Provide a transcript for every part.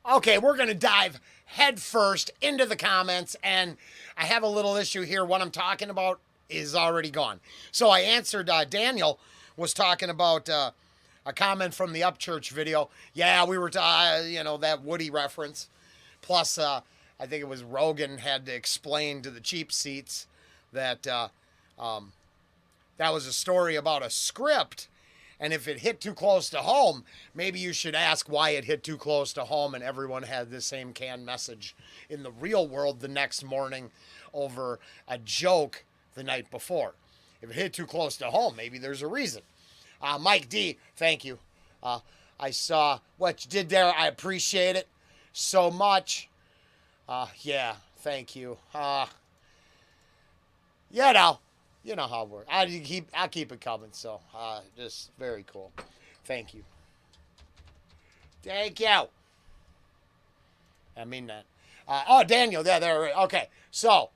Okay, we're going to dive head first into the comments, and I have a little issue here. What I'm talking about is already gone. So I answered Daniel was talking about a comment from the Upchurch video. Yeah, we were, that Woody reference. Plus, I think it was Rogan had to explain to the cheap seats that that was a story about a script. And if it hit too close to home, maybe you should ask why it hit too close to home and everyone had the same canned message in the real world the next morning over a joke the night before. If it hit too close to home, maybe there's a reason. Mike D, thank you. I saw what you did there. I appreciate it so much. Yeah, thank you. You know, you know how it works. I keep it coming. So, just very cool. Thank you. Thank you. I mean that. Daniel, yeah, there. Okay, so,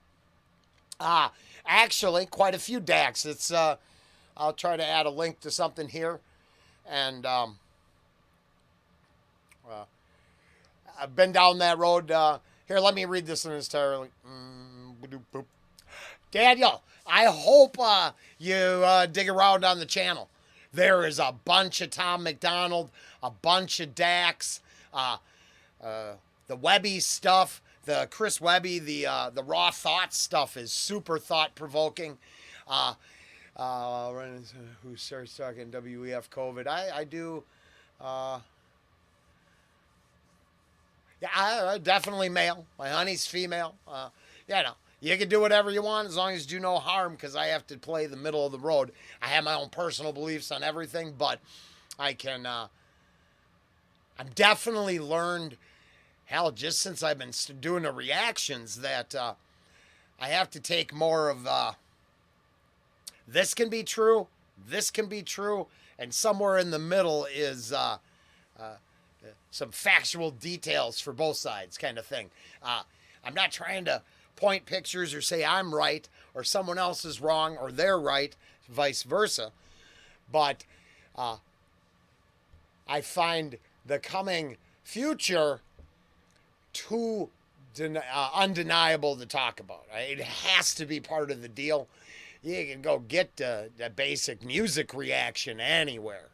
actually, quite a few DAX. It's I'll try to add a link to something here, and I've been down that road. Here, let me read this in entirely. Daniel, I hope you dig around on the channel. There is a bunch of Tom McDonald, a bunch of Dax, the Webby stuff, the Chris Webby, the Raw Thoughts stuff is super thought provoking. Who starts talking WEF COVID? I do. Yeah, I definitely male. My honey's female. You can do whatever you want as long as you do no harm, because I have to play the middle of the road. I have my own personal beliefs on everything, but I can. I've definitely learned, hell, just since I've been doing the reactions, that I have to take more of this can be true, this can be true, and somewhere in the middle is some factual details for both sides, kind of thing. I'm not trying to point pictures or say I'm right or someone else is wrong or they're right, vice versa. But I find the coming future too undeniable to talk about. It has to be part of the deal. You can go get the basic music reaction anywhere.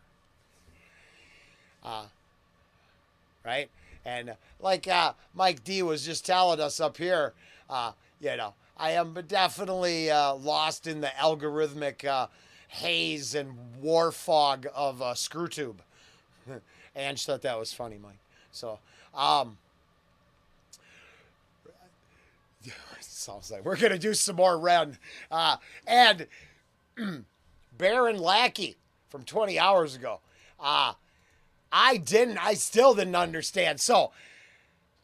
Right? And like Mike D was just telling us up here, I am definitely lost in the algorithmic haze and war fog of ScrewTube. Ange thought that was funny, Mike. So, sounds like we're going to do some more Ren. And Baron Lackey from 20 hours ago. I still didn't understand. So,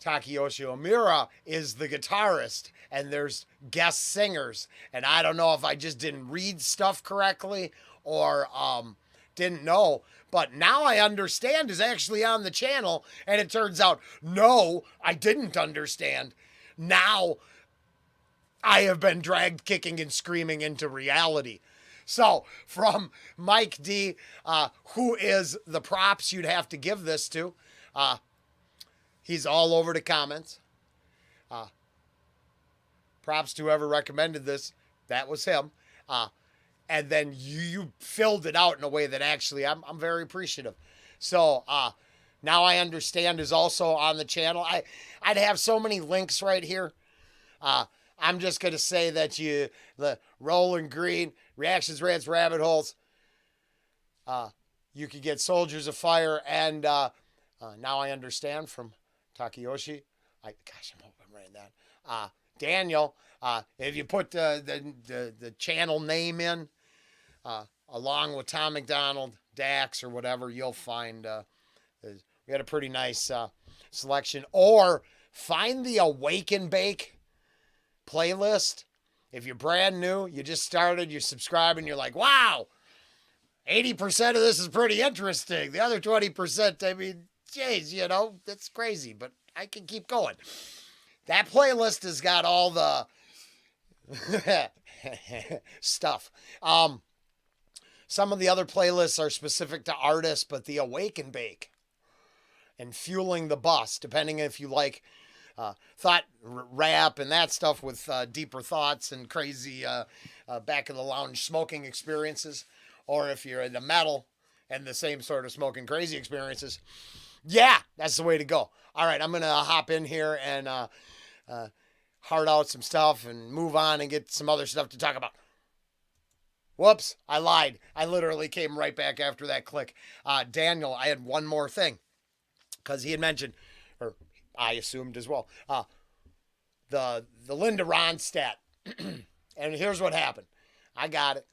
Takayoshi Omura is the guitarist, and there's guest singers. And I don't know if I just didn't read stuff correctly or didn't know. But now I understand is actually on the channel, and it turns out, no, I didn't understand. Now I have been dragged kicking and screaming into reality. So, from Mike D, who is the props you'd have to give this to, he's all over the comments. Props to whoever recommended this. That was him. And then you filled it out in a way that actually I'm very appreciative. So, now I understand is also on the channel. I'd have so many links right here. I'm just going to say that the Rollen Green, Reactions, Rants, Rabbit Holes, you could get Soldiers of Fire, and now I understand from Takayoshi. I'm hoping I'm writing that. Daniel, if you put the channel name in, along with Tom McDonald, Dax, or whatever, you'll find we had a pretty nice selection. Or find the Awake and Bake playlist. If you're brand new, you just started, you're subscribing, you're like, wow, 80% of this is pretty interesting. The other 20%, I mean, geez, that's crazy, but I can keep going. That playlist has got all the stuff. Some of the other playlists are specific to artists, but the Awake and Bake and fueling the bus, depending if you like thought rap and that stuff with deeper thoughts and crazy back of the lounge smoking experiences, or if you're into metal and the same sort of smoking crazy experiences. Yeah, that's the way to go. All right, I'm going to hop in here and heart out some stuff and move on and get some other stuff to talk about. Whoops, I lied. I literally came right back after that click. Daniel, I had one more thing because he had mentioned, or I assumed as well, the Linda Ronstadt. And here's what happened. I got it.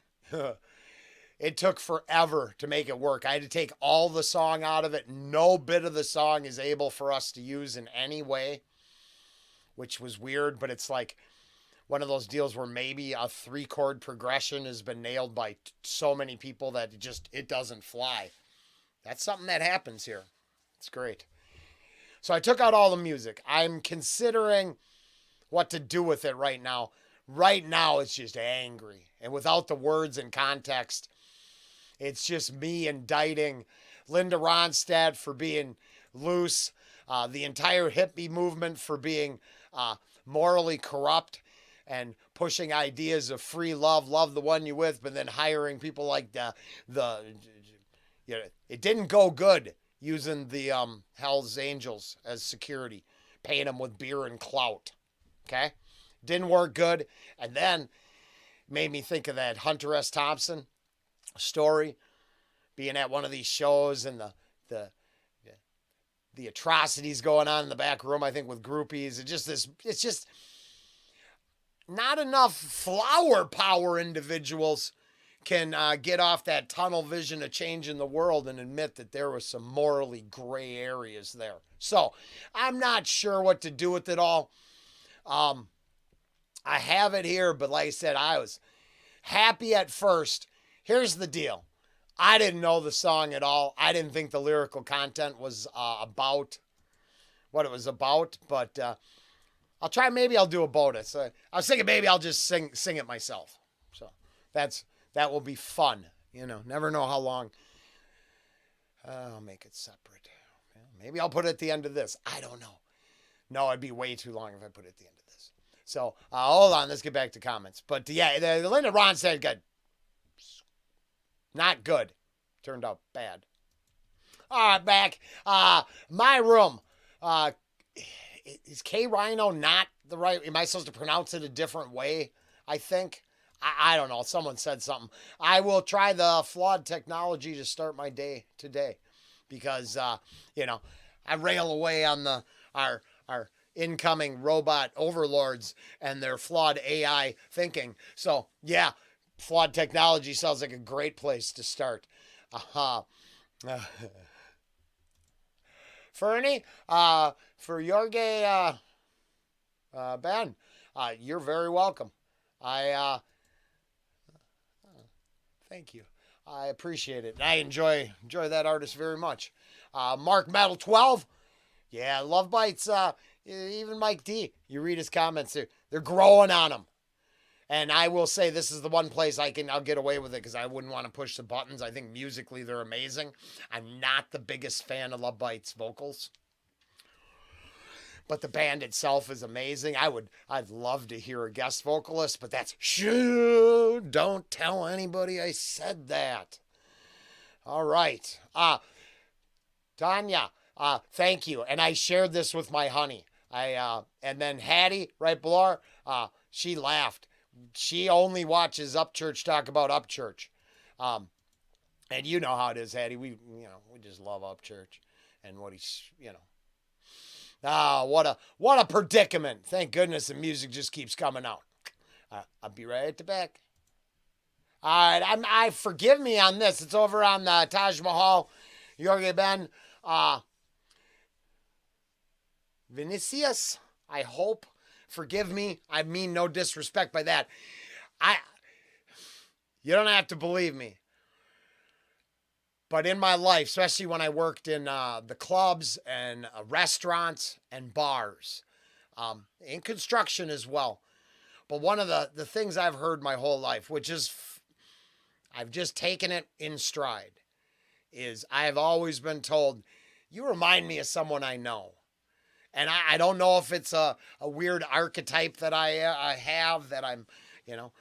It took forever to make it work. I had to take all the song out of it. No bit of the song is able for us to use in any way, which was weird, but it's like one of those deals where maybe a 3-chord progression has been nailed by so many people that it doesn't fly. That's something that happens here. It's great. So I took out all the music. I'm considering what to do with it right now. Right now, it's just angry. And without the words and context, it's just me indicting Linda Ronstadt for being loose, the entire hippie movement for being morally corrupt, and pushing ideas of free love, love the one you're with, but then hiring people like it didn't go good using the Hell's Angels as security, paying them with beer and clout. Okay? Didn't work good. And then made me think of that Hunter S. Thompson story, being at one of these shows and the atrocities going on in the back room, I think, with groupies. It's just not enough flower power individuals can get off that tunnel vision of changing the world and admit that there was some morally gray areas there. So I'm not sure what to do with it all. I have it here, but like I said, I was happy at first. Here's the deal. I didn't know the song at all. I didn't think the lyrical content was about what it was about, but I'll try. Maybe I'll do a bonus. I was thinking maybe I'll just sing it myself. So that will be fun. Never know how long. I'll make it separate. Maybe I'll put it at the end of this. I don't know. No, it'd be way too long if I put it at the end of this. So hold on. Let's get back to comments. But yeah, the Linda Ronstadt got not good. Turned out bad. All right, back. My room. Is K Rhino not the right? Am I supposed to pronounce it a different way? I think. I don't know. Someone said something. I will try the flawed technology to start my day today, because I rail away on our incoming robot overlords and their flawed AI thinking. So yeah, flawed technology sounds like a great place to start. Fernie, for Jorge Ben, you're very welcome. Thank you. I appreciate it. I enjoy that artist very much. Mark Metal 12, yeah, Love Bites. Even Mike D. You read his comments; they're growing on him. And I will say this is the one place I'll get away with it, because I wouldn't want to push the buttons. I think musically they're amazing. I'm not the biggest fan of Love Bites vocals, but the band itself is amazing. I'd love to hear a guest vocalist, but that's shoo, don't tell anybody I said that. All right. Tanya, thank you. And I shared this with my honey. And then Hattie, right below her, she laughed. She only watches Upchurch talk about Upchurch. And you know how it is, Hattie. We just love Upchurch and what he's, what a predicament. Thank goodness the music just keeps coming out. I'll be right back. All right, I forgive me on this. It's over on the Taj Mahal, Jorge Ben. Vinicius, I hope. Forgive me. I mean no disrespect by that. You don't have to believe me. But in my life, especially when I worked in the clubs and restaurants and bars, in construction as well. But one of the things I've heard my whole life, which is I've just taken it in stride, is I have always been told, you remind me of someone I know. And I don't know if it's a weird archetype that I have that I'm, you know,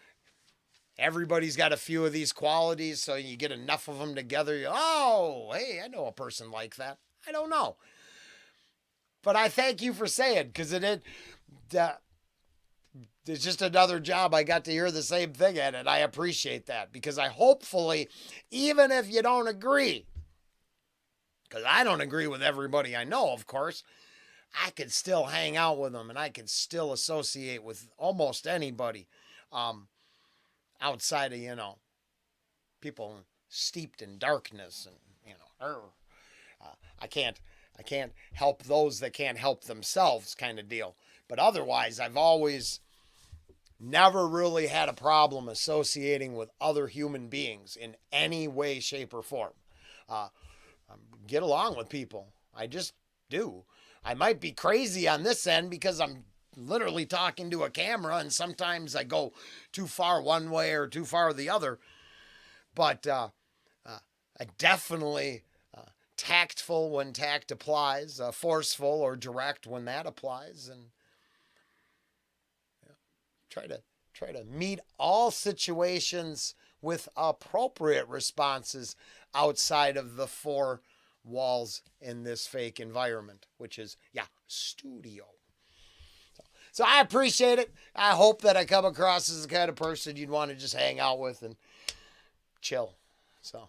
everybody's got a few of these qualities. So you get enough of them together. Oh, hey, I know a person like that. I don't know. But I thank you for saying, because it's just another job I got to hear the same thing at, and I appreciate that, because I hopefully, even if you don't agree, because I don't agree with everybody I know, of course, I could still hang out with them, and I could still associate with almost anybody outside of, people steeped in darkness, and, I can't help those that can't help themselves, kind of deal. But otherwise, I've always never really had a problem associating with other human beings in any way, shape, or form. Uh, get along with people. I just do. I might be crazy on this end because I'm literally talking to a camera, and sometimes I go too far one way or too far the other. But I definitely tactful when tact applies, forceful or direct when that applies, and try to meet all situations with appropriate responses outside of the four walls in this fake environment, which is studio. So I appreciate it. I hope that I come across as the kind of person you'd want to just hang out with and chill. So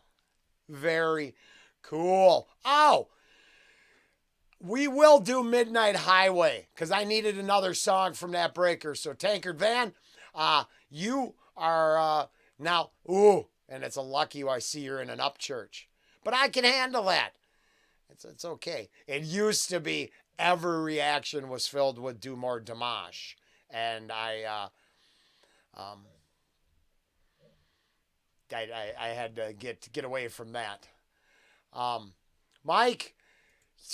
very cool. Oh, we will do Midnight Highway because I needed another song from that breaker. So Tankard Van, you are now, and it's a lucky I see you're in an up church. But I can handle that. It's okay. It used to be every reaction was filled with do more Dimash. And I had to get away from that. Mike,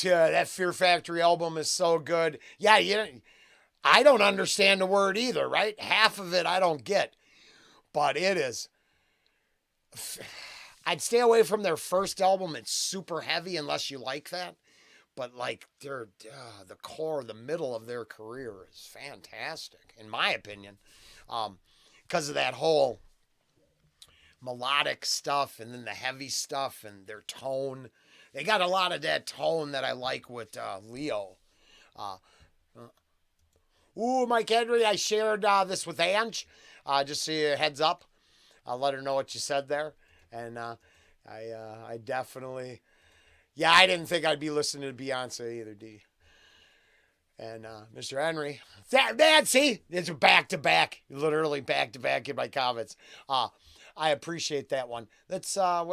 that Fear Factory album is so good. Yeah, I don't understand the word either, right? Half of it I don't get. But it is. I'd stay away from their first album. It's super heavy unless you like that. But like the core, the middle of their career is fantastic, in my opinion, because of that whole melodic stuff and then the heavy stuff and their tone. They got a lot of that tone that I like with Leo. Mike Henry, I shared this with Ange, just so you heads up. I'll let her know what you said there. And I definitely, I didn't think I'd be listening to Beyonce either, D. And Mr. Henry, see, it's back-to-back, literally back-to-back in my comments. I appreciate that one. That's, I'm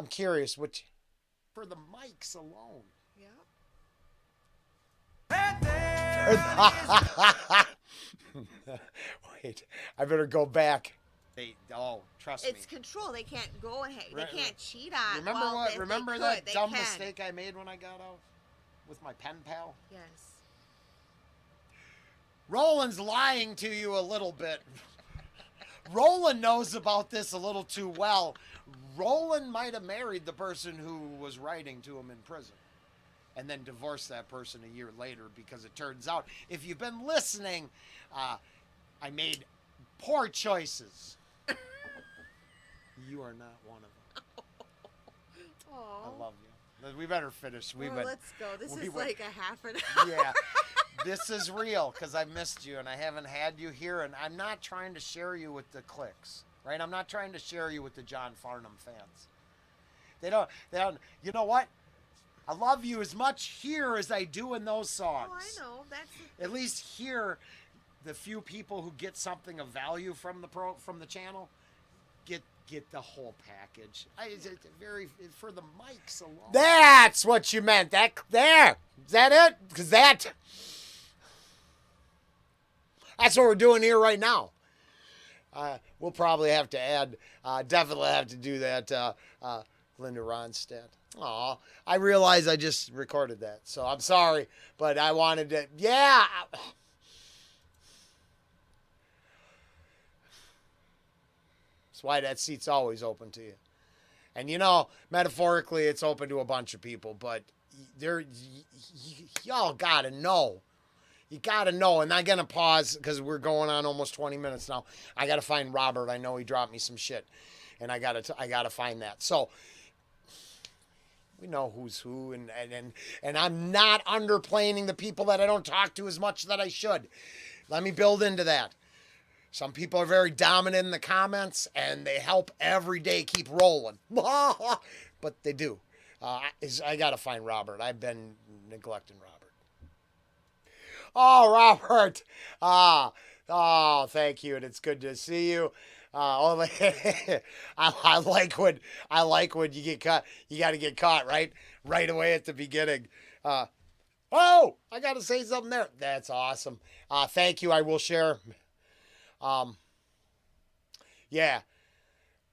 curious, which, for the mics alone. Yeah. Wait, I better go back. Trust me. It's control. They can't go and they can't cheat on. Remember that dumb mistake I made when I got out with my pen pal? Yes. Rollen's lying to you a little bit. Rollen knows about this a little too well. Rollen might have married the person who was writing to him in prison and then divorced that person a year later, because it turns out, if you've been listening, I made poor choices. You are not one of them. I love you. We better finish. Let's go. This is like a half an hour. Yeah. This is real, because I missed you and I haven't had you here, and I'm not trying to share you with the cliques, right? I'm not trying to share you with the John Farnham fans. They don't, you know what? I love you as much here as I do in those songs. Oh, I know. At least here, the few people who get something of value from the channel get the whole package. It's very, for the mics alone. That's what you meant. Is that it? Because that's what we're doing here right now. We'll probably have to add, definitely have to do that, Linda Ronstadt. Aw, I realize I just recorded that, so I'm sorry, but I wanted to, That's why that seat's always open to you. And metaphorically, it's open to a bunch of people, but y'all gotta know. You gotta know. And I'm gonna pause because we're going on almost 20 minutes now. I gotta find Robert. I know he dropped me some shit, and I gotta find that. So we know who's who, and I'm not underplaying the people that I don't talk to as much that I should. Let me build into that. Some people are very dominant in the comments, and they help every day keep rolling. But they do. I got to find Robert. I've been neglecting Robert. Oh, Robert. Oh, thank you, and it's good to see you. I like when you get caught. You got to get caught right away at the beginning. Oh, I got to say something there. That's awesome. Thank you. I will share. Yeah.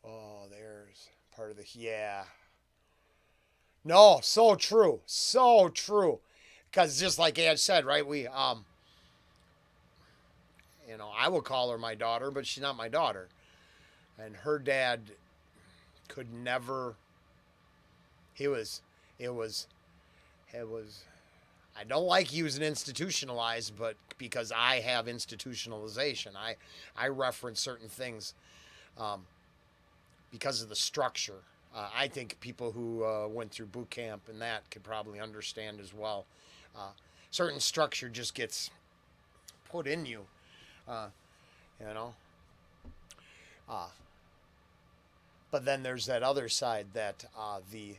Oh, there's part of the, yeah. No, so true. So true. Because just like Ange said, right, I would call her my daughter, but she's not my daughter. And her dad could never, it was, I don't like using institutionalized, but because I have institutionalization, I reference certain things because of the structure. I think people who went through boot camp and that could probably understand as well. Certain structure just gets put in you, you know. But then there's that other side that the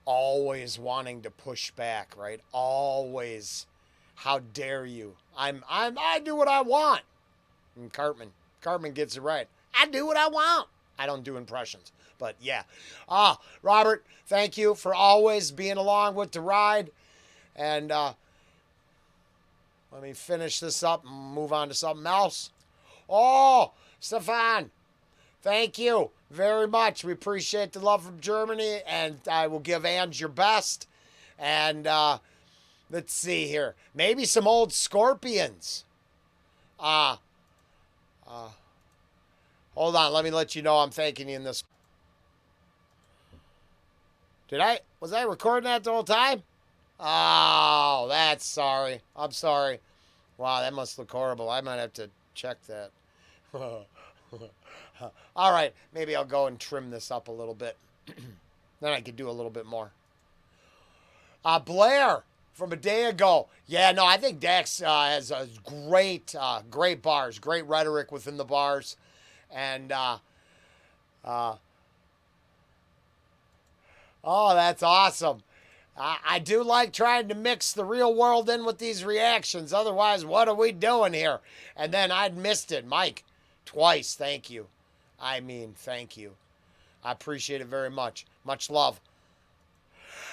always wanting to push back, right? Always, how dare you? I do what I want. And Cartman gets it right. I do what I want. I don't do impressions, but yeah. Robert, thank you for always being along with the ride. And let me finish this up and move on to something else. Oh, Stefan, thank you very much. We appreciate the love from Germany, and I will give Ange your best. And let's see here. Maybe some old Scorpions. Hold on. Let me let you know I'm thanking you in this. Was I recording that the whole time? Oh, that's sorry. I'm sorry. Wow, that must look horrible. I might have to check that. All right, maybe I'll go and trim this up a little bit. Then I could do a little bit more. Blair from a day ago. Yeah, no, I think Dax has great bars, great rhetoric within the bars. And, oh, that's awesome. I do like trying to mix the real world in with these reactions. Otherwise, what are we doing here? And then I'd missed it. Mike, twice, thank you. Thank you. I appreciate it very much. Much love.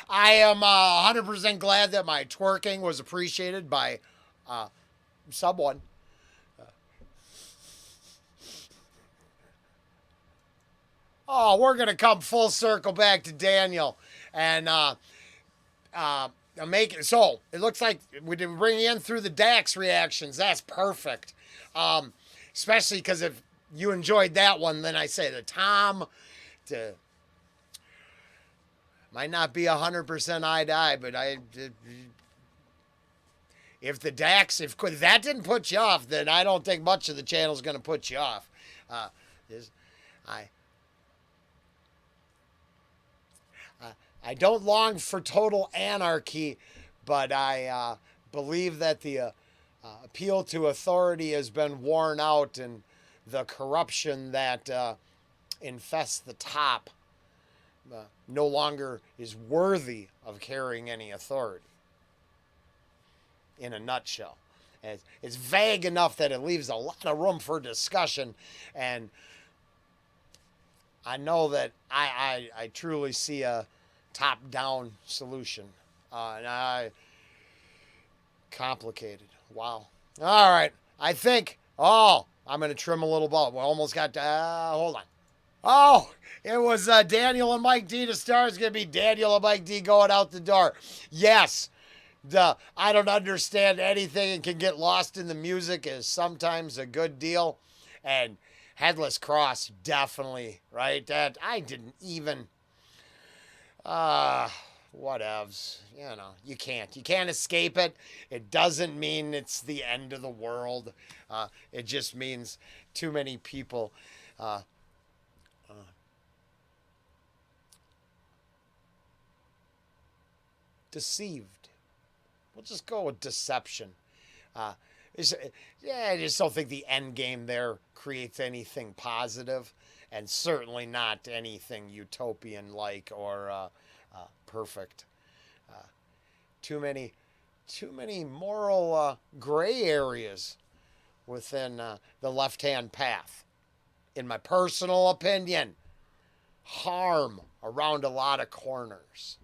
I am 100% glad that my twerking was appreciated by someone. Oh, we're going to come full circle back to Daniel. And so it looks like we did bring in through the Dax reactions. That's perfect. Especially because if you enjoyed that one, then I say the Tom might not be 100% eye to eye, but if the Dax, if that didn't put you off, then I don't think much of the channel is going to put you off. I don't long for total anarchy, but I believe that the appeal to authority has been worn out, and the corruption that infests the top no longer is worthy of carrying any authority. In a nutshell, it's vague enough that it leaves a lot of room for discussion, and I know that I truly see a top-down solution. Complicated. Wow. All right. I think, I'm going to trim a little bit. We almost got, hold on. Oh, it was Daniel and Mike D to start. It's going to be Daniel and Mike D going out the door. Yes. I don't understand anything and can get lost in the music is sometimes a good deal. And Headless cross, definitely, right? That I didn't even. Whatevs. You can't escape it. It doesn't mean it's the end of the world. It just means too many people deceived. We'll just go with deception. Uh, I just don't think the end game there creates anything positive, and certainly not anything utopian like or perfect. Too many, too many moral gray areas within the left-hand path. In my personal opinion, harm around a lot of corners.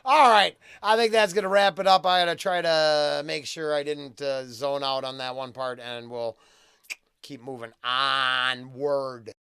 All right, I think that's going to wrap it up. I got to try to make sure I didn't zone out on that one part, and we'll keep moving onward.